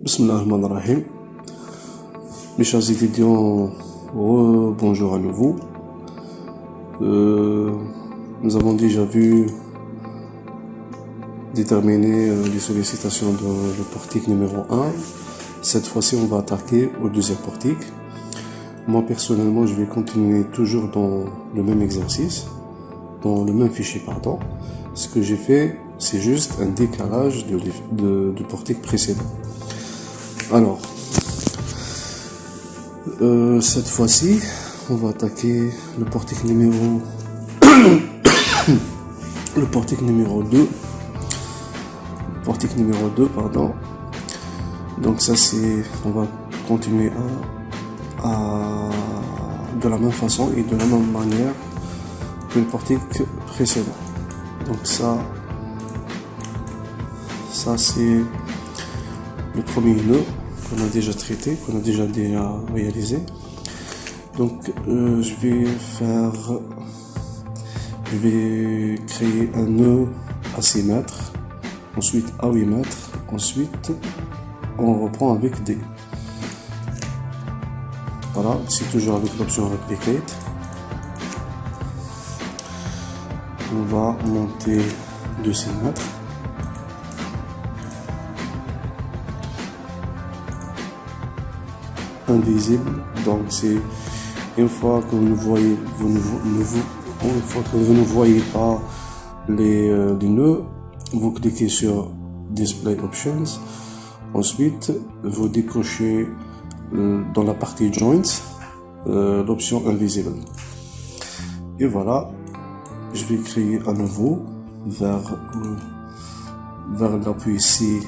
Bismillahirrahmanirrahim. Mes chers étudiants, bonjour à nouveau. Nous avons déjà vu déterminer les sollicitations de le portique numéro 1. Cette fois-ci, on va attaquer au deuxième portique. Moi, personnellement, je vais continuer toujours dans le même exercice, dans le même fichier, pardon. Ce que j'ai fait, c'est juste un décalage du portique précédent. Alors, cette fois-ci, on va attaquer le portique numéro le portique numéro 2. Portique numéro 2, pardon. Donc ça, c'est, on va continuer de la même façon et de la même manière que le portique précédent. Donc ça c'est le premier nœud qu'on a déjà traité, qu'on a déjà réalisé. Donc je vais créer un nœud à 6 mètres, ensuite à 8 mètres, ensuite on reprend avec D. Voilà, c'est toujours avec l'option Replicate. On va monter de 6 mètres. Invisible, donc c'est une fois que vous ne voyez, une fois que vous ne voyez pas les nœuds, vous cliquez sur Display Options. Ensuite, vous décochez dans la partie Joints l'option Invisible. Et voilà, je vais créer à nouveau vers l'appui C,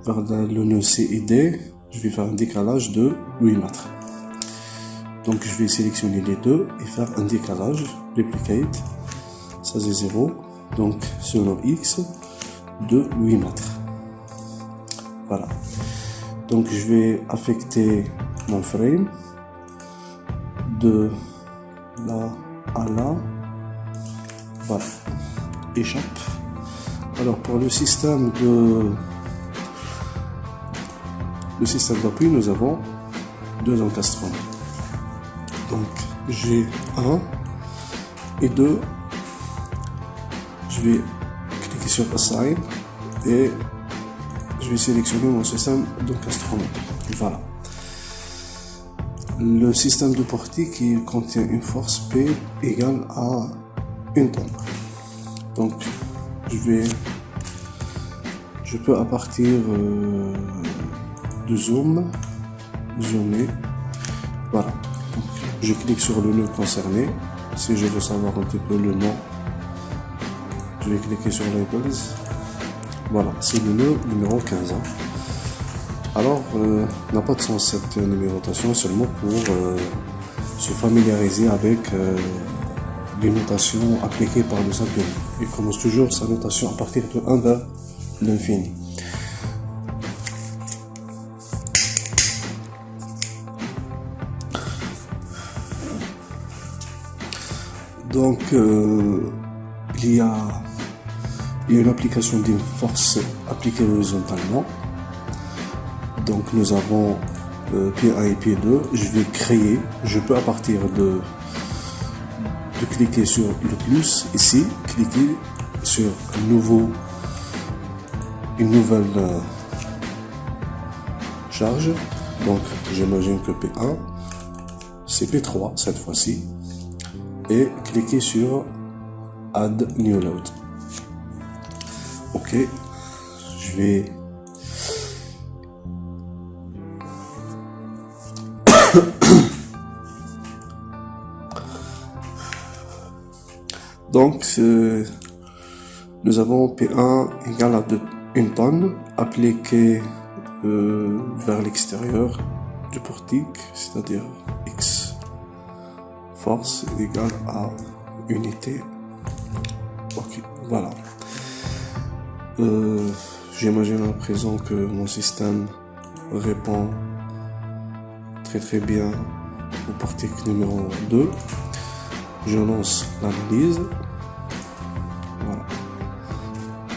vers le nœud C et D. Je vais faire un décalage de 8 mètres. Donc je vais sélectionner les deux et faire un décalage, Replicate, ça c'est 0, donc sur le X de 8 mètres. Voilà. Donc je vais affecter mon frame de là à là. Voilà. Échappe. Alors pour le système d'appui, nous avons deux encastrements. Donc j'ai 1 et 2. Je vais cliquer sur Assign et je vais sélectionner mon système d'encastrement. Voilà. Le système de portique qui contient une force P égale à 1 tonne. Donc je peux à partir de zoomer. Voilà. Donc, je clique sur le nœud concerné. Si je veux savoir un petit peu le nom, je vais cliquer sur Labels. Voilà, c'est le nœud numéro 15. Alors, n'a pas de sens cette numérotation, seulement pour se familiariser avec les notations appliquées par le simple nœud. Il commence toujours sa notation à partir de 1 vers l'infini. Donc, il y a une application d'une force appliquée horizontalement. Donc, nous avons P1 et P2. Je peux à partir de cliquer sur le plus ici, cliquer sur une nouvelle charge. Donc, j'imagine que P1, c'est P3 cette fois-ci. Et cliquez sur Add New Load. Ok, je vais donc nous avons P1 égale à 1 tonne appliqué vers l'extérieur du portique, c'est-à-dire X force égale à unité. Ok, voilà. J'imagine à présent que mon système répond très bien au portique numéro 2. Je lance l'analyse. Voilà.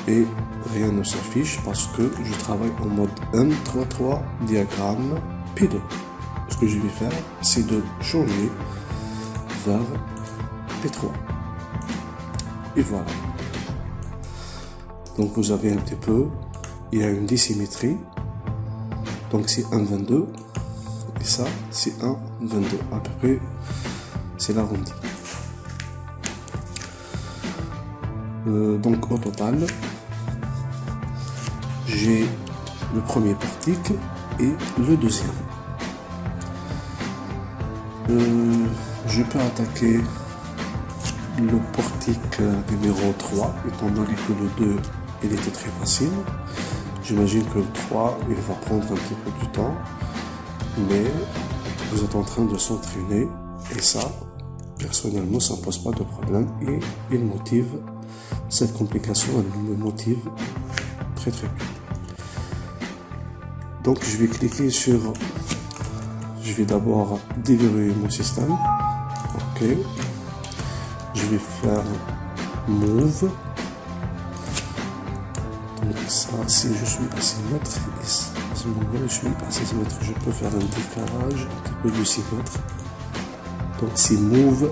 Et rien ne s'affiche parce que je travaille en mode M33 diagramme P2. Ce que je vais faire, c'est de changer vers P3. Et voilà. Donc vous avez un petit peu, il y a une dissymétrie. Donc c'est 1,22 et ça c'est 1,22 à peu près, c'est l'arrondi. Donc au total, j'ai le premier portique et le deuxième. Je peux attaquer le portique numéro 3, étant donné que le 2 il était très facile. J'imagine que le 3 il va prendre un petit peu du temps, mais vous êtes en train de s'entraîner et ça, personnellement, ça ne pose pas de problème et il motive, cette complication, elle me motive très bien. Donc je vais cliquer sur, je vais d'abord déverrouiller mon système, ok, je vais faire move. Donc ça, si je suis à 6 mètres, et à ce moment-là, je suis à 6 mètres, je peux faire un décalage un petit peu de 6 mètres. Donc c'est move,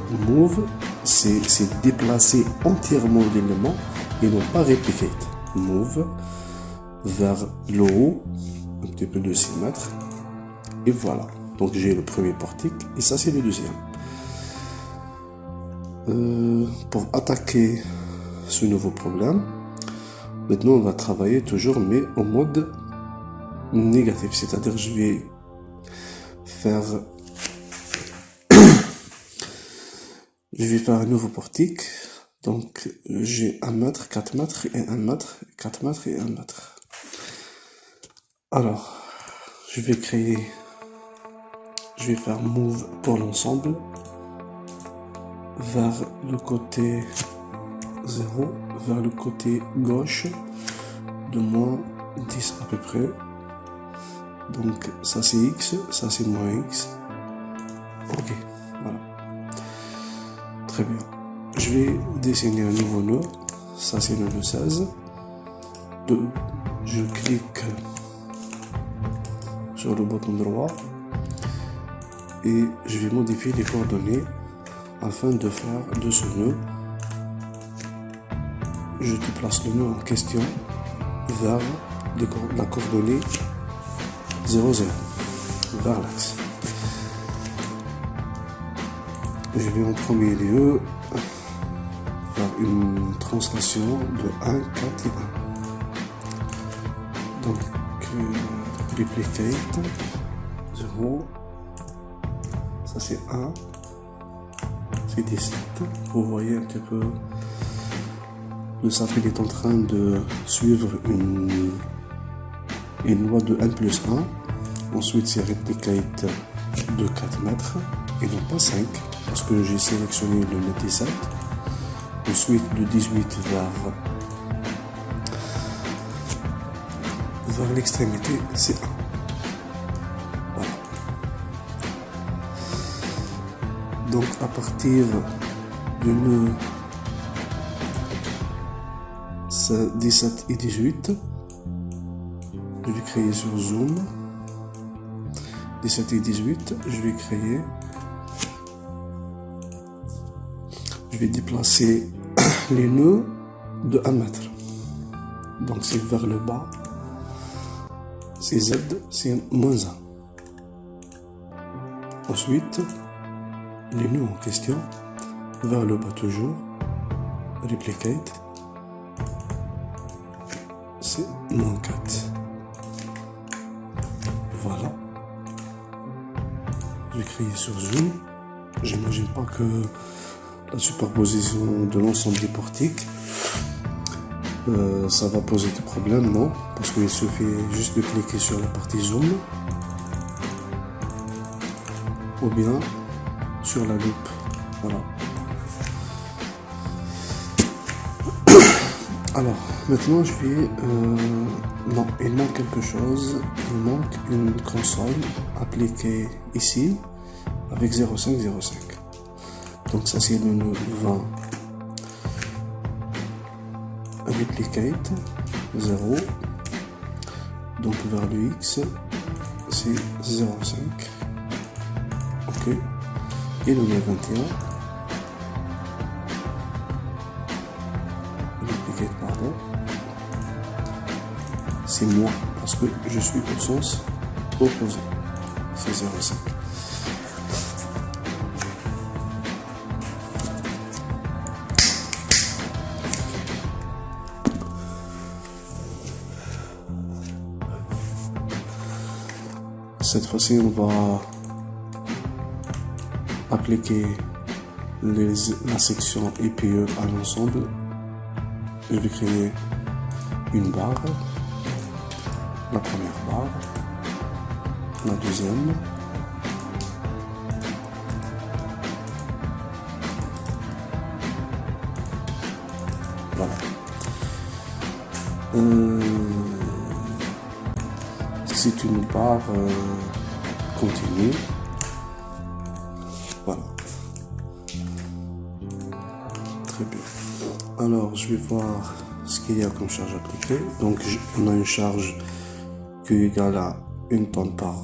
c'est déplacer entièrement l'élément et non pas replicate. Move vers le haut, un petit peu de 6 mètres. Et voilà. Donc j'ai le premier portique et ça c'est le deuxième. Pour attaquer ce nouveau problème, maintenant on va travailler toujours mais en mode négatif, c'est-à-dire je vais faire un nouveau portique. Donc j'ai 1 mètre, 4 mètres et 1 mètre, 4 mètres et 1 mètre. Alors je vais faire move pour l'ensemble vers le côté 0, vers le côté gauche de moins 10 à peu près. Donc ça c'est X, ça c'est moins X. Ok, voilà. Très bien. Je vais dessiner un nouveau nœud. Ça c'est le nœud 16. Je clique sur le bouton droit et je vais modifier les coordonnées afin de faire de ce nœud. Je déplace le nœud en question vers la coordonnée 0, 0, vers l'axe. Je vais en premier lieu faire une translation de 1, 4 et 1. Donc, duplicate, 0, ça c'est 1, c'est 17. Vous voyez un petit peu, le SAP est en train de suivre une loi de 1 plus 1. Ensuite, c'est replicate de 4 mètres et non pas 5, parce que j'ai sélectionné le nœud 17. Ensuite, de 18 vers l'extrémité, c'est 1. Voilà. Donc, à partir du nœud 17 et 18, je vais créer sur Zoom. 17 et 18, je vais déplacer les nœuds de 1 mètre. Donc c'est vers le bas. C'est Z, c'est moins 1. Ensuite, les nœuds en question, vers le bas toujours. Replicate. C'est moins 4. Voilà. J'ai créé sur Zoom. J'imagine pas que la superposition de l'ensemble des portiques ça va poser des problèmes, non, parce qu'il suffit juste de cliquer sur la partie Zoom ou bien sur la loupe. Voilà. Alors maintenant je vais non, il manque quelque chose. Il manque une console appliquée ici avec 0,5. Donc ça c'est le nœud 20. Replicate 0. Donc vers le X, c'est 0,5. Ok. Et le 21. Pardon. C'est moins parce que je suis au sens opposé. C'est 0,5. Cette fois-ci, on va appliquer la section EPE à l'ensemble. Je vais créer une barre, la première barre, la deuxième, voilà. C'est une barre continue, voilà. Très bien. Alors, je vais voir ce qu'il y a comme charge appliquée. Donc, on a une charge Q égale à 1 tonne par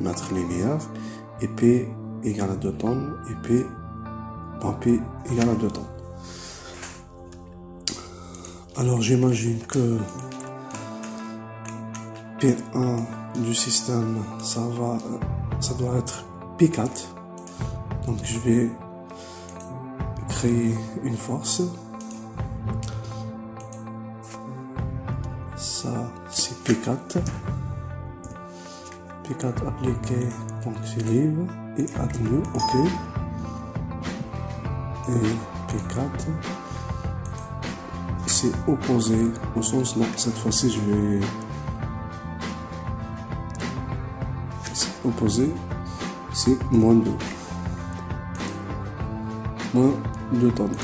mètre linéaire, et P égale à 2 tonnes, et P égale à 2 tonnes. Alors, j'imagine que P1 du système, ça doit être P4. Donc, je vais créer une force. Ça, c'est P4. P4 appliqué, donc c'est livre et admis, ok. Et P4, c'est opposé au sens, non, cette fois-ci je vais opposé, c'est moins 2. Moins 2 tonnes.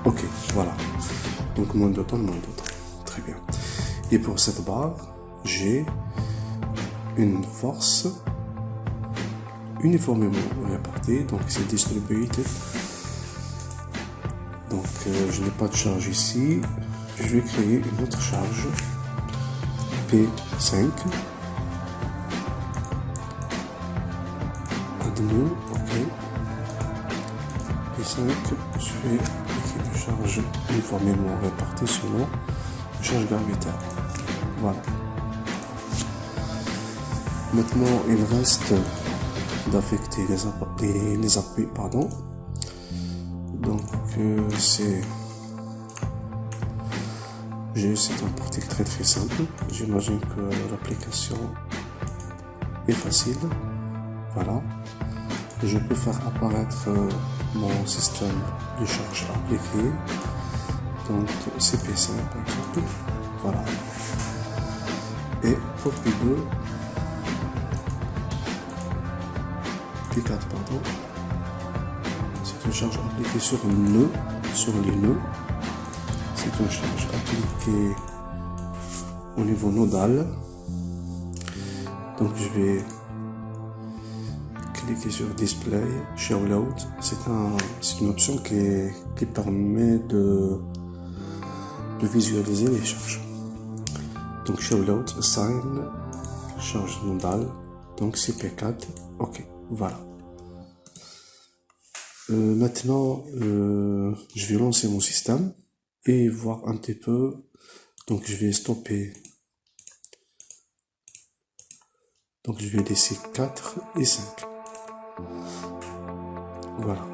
Ok, voilà. Donc moins 2 tonnes, moins 2 tonnes. Très bien. Et pour cette barre, j'ai une force uniformément répartie, donc c'est distributed. Donc je n'ai pas de charge ici. Je vais créer une autre charge P5. Admis, ok. P5, je vais appliquer une charge uniformément répartie selon la charge gravitaire. Voilà. Maintenant, il reste d'affecter les appuis, pardon. Donc, c'est un portique très simple. J'imagine que l'application est facile. Voilà. Je peux faire apparaître mon système de charge appliquée. Donc, CP5 par exemple. Voilà. Et pour P2, P4, pardon, c'est une charge appliquée sur un nœud, sur les nœuds. C'est une charge appliquée au niveau nodal. Donc je vais cliquer sur Display, Show Load. C'est une option qui permet de visualiser les charges. Donc Show Load, Assign, charge nodale. Donc c'est P4, ok. Voilà. Maintenant, je vais lancer mon système et voir un petit peu. Donc, je vais stopper. Donc, je vais laisser 4 et 5. Voilà.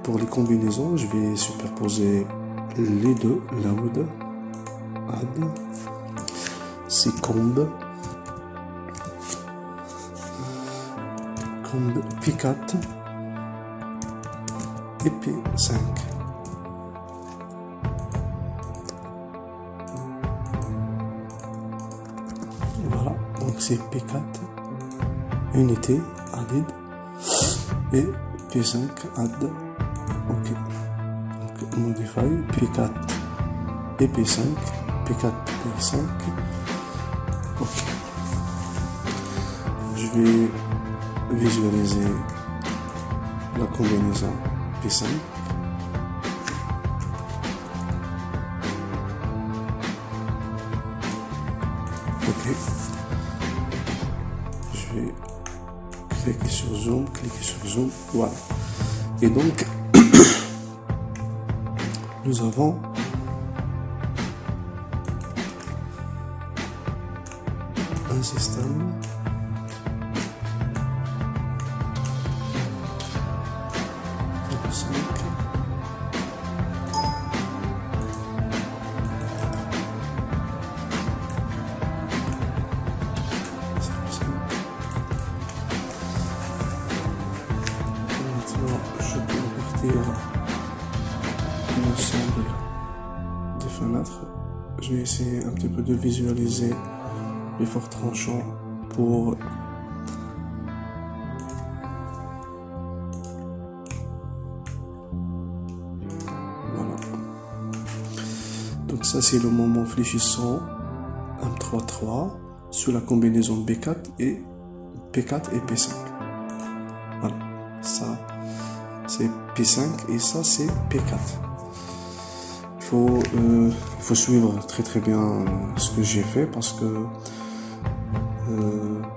Pour les combinaisons, je vais superposer les deux. Load, add, c'est comb. P4 et P5. Voilà, donc c'est P4 unité added et P5 add. Ok, donc modify P4 et P5, P4 P5. Ok, je vais visualiser la combinaison P5. Ok. Je vais cliquer sur zoom, voilà. Et donc, nous avons un système l'ensemble des fenêtres. Je vais essayer un petit peu de visualiser les forts tranchants pour voilà. Donc ça c'est le moment fléchissant M3-3 sous la combinaison B4 et P4 et P5. Voilà, ça c'est P5 et ça c'est P4. Il faut suivre très bien ce que j'ai fait parce que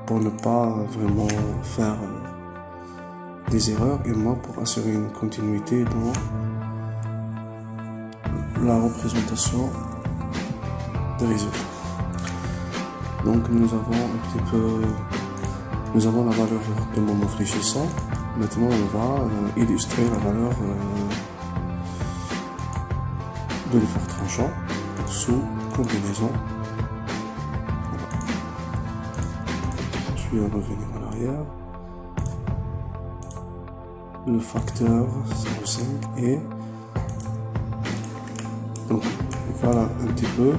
pour ne pas vraiment faire des erreurs et moi pour assurer une continuité dans la représentation des résultats. Donc nous avons la valeur de moment fléchissant. Maintenant on va illustrer la valeur de l'effort tranchant sous combinaison. Voilà. Je vais revenir en arrière. Le facteur 0,5 et donc voilà un petit peu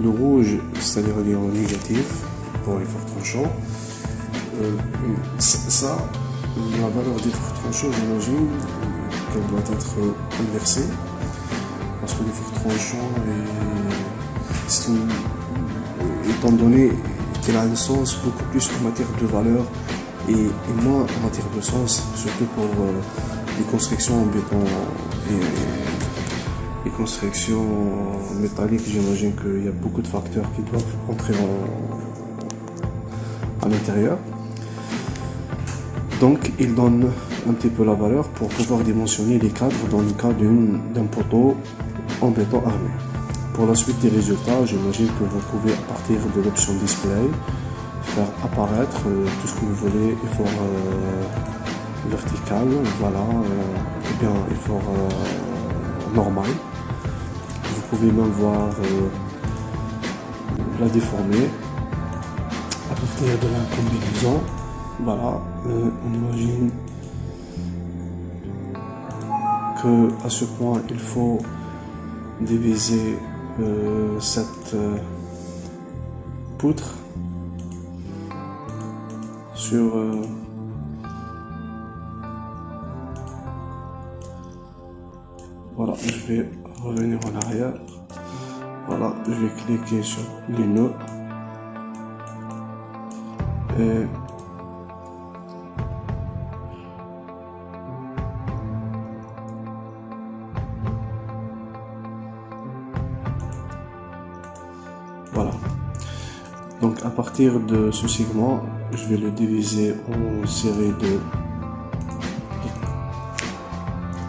le rouge, c'est-à-dire le négatif pour l'effort tranchant. Ça, la valeur d'effort tranchant, j'imagine qu'elle doit être inversée. Parce que l'effort tranchant, étant donné qu'il a un sens beaucoup plus en matière de valeur et moins en matière de sens, surtout pour les constructions en béton et les constructions métalliques, j'imagine qu'il y a beaucoup de facteurs qui doivent entrer à l'intérieur. Donc il donne un petit peu la valeur pour pouvoir dimensionner les cadres dans le cas d'un poteau en béton armé. Pour la suite des résultats, j'imagine que vous pouvez, à partir de l'option display, faire apparaître tout ce que vous voulez, effort vertical, voilà, ou bien effort normal. Vous pouvez même voir la déformer à partir de la combinaison. Voilà, on imagine que à ce point il faut diviser cette poutre sur voilà, je vais revenir en arrière. Voilà, je vais cliquer sur les nœuds et voilà. Donc à partir de ce segment, je vais le diviser en série de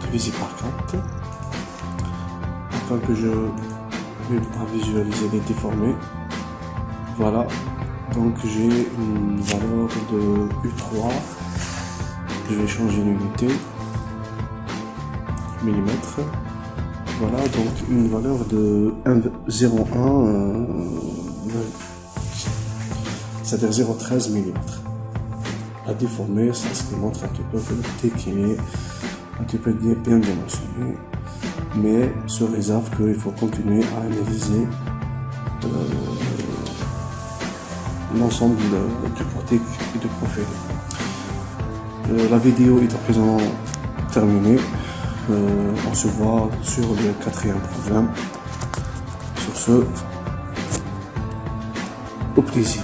divisé par 4 afin que je vais visualiser les déformés. Voilà, donc j'ai une valeur de U3. Je vais changer l'unité millimètres. Voilà, donc une valeur de 0,1, c'est-à-dire 0,13 mm. À déformer, c'est ce qui montre un petit peu que le qu'il est un petit peu bien dimensionné, mais se réserve qu'il faut continuer à analyser l'ensemble du portique et du profil. La vidéo est à présent terminée. On se voit sur le 4e problème. Sur ce, au plaisir.